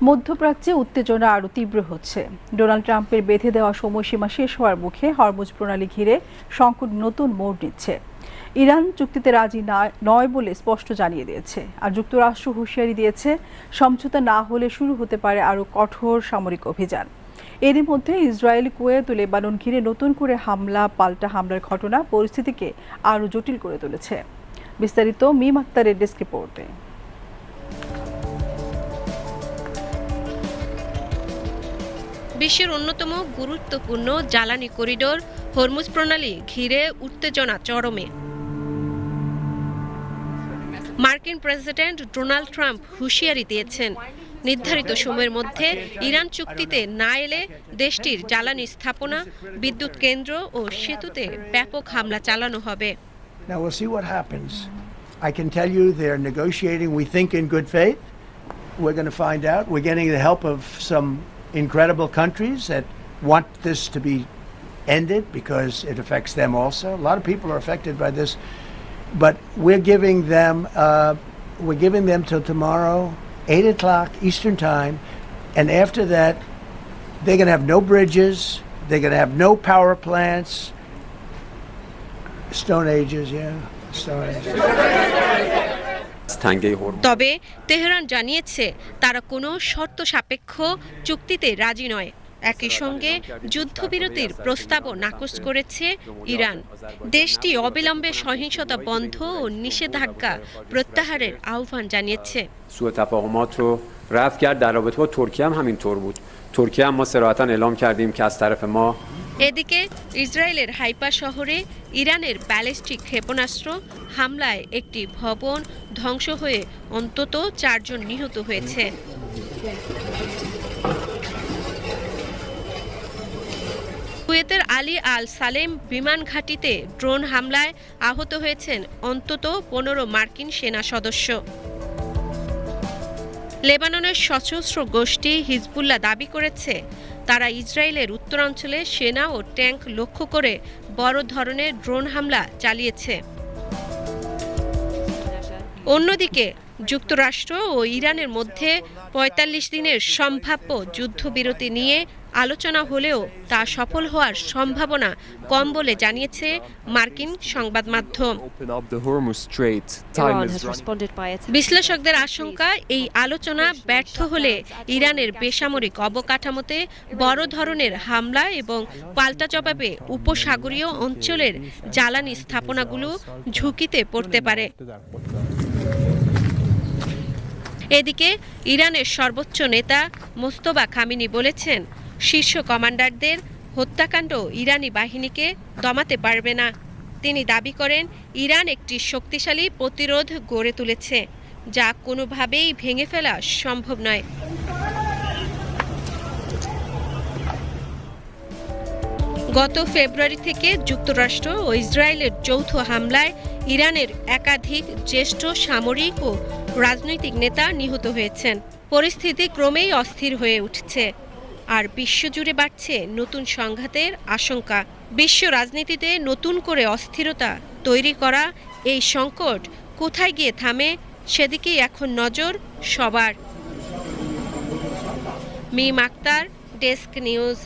মধ্যপ্রাচ্যে উত্তেজনা আরও তীব্র হচ্ছে। ডোনাল্ড ট্রাম্পের বেঁধে দেওয়া সময়সীমা শেষ হওয়ার মুখে হরমুজ প্রণালী ঘিরে সংকট নতুন মোড় নিচ্ছে। ইরান চুক্তিতে রাজি নয় বলে স্পষ্ট জানিয়ে দিয়েছে, আর যুক্তরাষ্ট্র হুঁশিয়ারি দিয়েছে সমঝোতা না হলে শুরু হতে পারে আরও কঠোর সামরিক অভিযান। এরই মধ্যে ইসরায়েল, কুয়েত ও লেবানন ঘিরে নতুন করে পাল্টা হামলার ঘটনা পরিস্থিতিকে আরও জটিল করে তুলেছে। বিস্তারিত মিম আক্তারের ডেস্ক রিপোর্টে। বিশ্বের অন্যতম গুরুত্বপূর্ণ জ্বালানি করিডোর হরমুজ প্রণালী ঘিরে উত্তেজনা চরমে। মার্কিন প্রেসিডেন্ট ডোনাল্ড ট্রাম্প হুঁশিয়ারি দিয়েছেন, নির্ধারিত সময়ের মধ্যে ইরান চুক্তিতে না এলে দেশটির জ্বালানি স্থাপনা, বিদ্যুৎ কেন্দ্র ও সেতুতে ব্যাপক হামলা চালানো হবে। Now we'll see what happens. I can tell you they're negotiating, we think, in good faith. We're going to find out. We're getting the help of some incredible countries that want this to be ended because it affects them also. A lot of people are affected by this, but we're giving them till tomorrow, 8 o'clock Eastern time, and after that, they're going to have no bridges, they're going to have no power plants. Stone Ages, yeah, Stone Ages. তবে Tehran জানিয়েছে তারা কোনো শর্ত সাপেক্ষ চুক্তিতে রাজি নয়। একই সঙ্গে যুদ্ধবিরতির প্রস্তাবও নাকচ করেছে ইরান। দেশটি অবিলম্বে সহিংসতা বন্ধ ও নিষেধাজ্ঞা প্রত্যাহারের আহ্বান জানিয়েছে। رفع کرد در رابطه با ترکیه هم همینطور بود. ترکیه هم ما صراحتاً اعلام کردیم که از طرف ما এদিকে ইসরায়েলের হাইফা শহরে ইরানের ব্যালিস্টিক ক্ষেপণাস্ত্র হামলায় একটি ভবন ধ্বংস হয়ে অন্তত 4 জন নিহত হয়েছে। কুয়েতের আলী আল সালেম বিমান ঘাঁটিতে ড্রোন হামলায় আহত হয়েছেন অন্তত 15 মার্কিন সেনা সদস্য। লেবাননের সশস্ত্র গোষ্ঠী হিজবুল্লাহ দাবি করেছে তারা ইসরায়েলের উত্তরাঞ্চলে সেনা ও ট্যাঙ্ক লক্ষ্য করে বড় ধরনের ড্রোন হামলা চালিয়েছে। অন্যদিকে যুক্তরাষ্ট্র ও ইরানের মধ্যে 45 দিনের সম্ভাব্য যুদ্ধবিরতি নিয়ে আলোচনা হলেও তা সফল হওয়ার সম্ভাবনা কম বলে জানিয়েছে মার্কিন সংবাদ মাধ্যম। বিশ্লেষকদের আশঙ্কা, এই আলোচনা ব্যর্থ হলে ইরানের বেসামরিক অবকাঠামোতে বড় ধরনের হামলা এবং পাল্টা জবাবে উপসাগরীয় অঞ্চলের জ্বালানি স্থাপনাগুলো ঝুঁকিতে পড়তে পারে। এদিকে ইরানের সর্বোচ্চ নেতা মোস্তফা খামেনি বলেছেন, শীর্ষ কমান্ডারদের হত্যাকাণ্ড ইরানি বাহিনীকে দমাতে পারবে না। তিনি দাবি করেন, ইরান একটি শক্তিশালী প্রতিরোধ গড়ে তুলেছে, যা কোনোভাবেই ভেঙে ফেলা সম্ভব নয়। গত ফেব্রুয়ারি থেকে যুক্তরাষ্ট্র ও ইসরায়েলের যৌথ হামলায় ইরানের একাধিক জ্যেষ্ঠ সামরিক ও রাজনৈতিক নেতা নিহত হয়েছেন। পরিস্থিতি ক্রমেই অস্থির হয়ে উঠছে, আর বিশ্বজুড়ে বাড়ছে নতুন সংঘাতের আশঙ্কা। বিশ্ব রাজনীতিতে নতুন করে অস্থিরতা তৈরি করা এই সংকট কোথায় গিয়ে থামে, সেদিকেই এখন নজর সবার। মিম আক্তার, ডেস্ক নিউজ।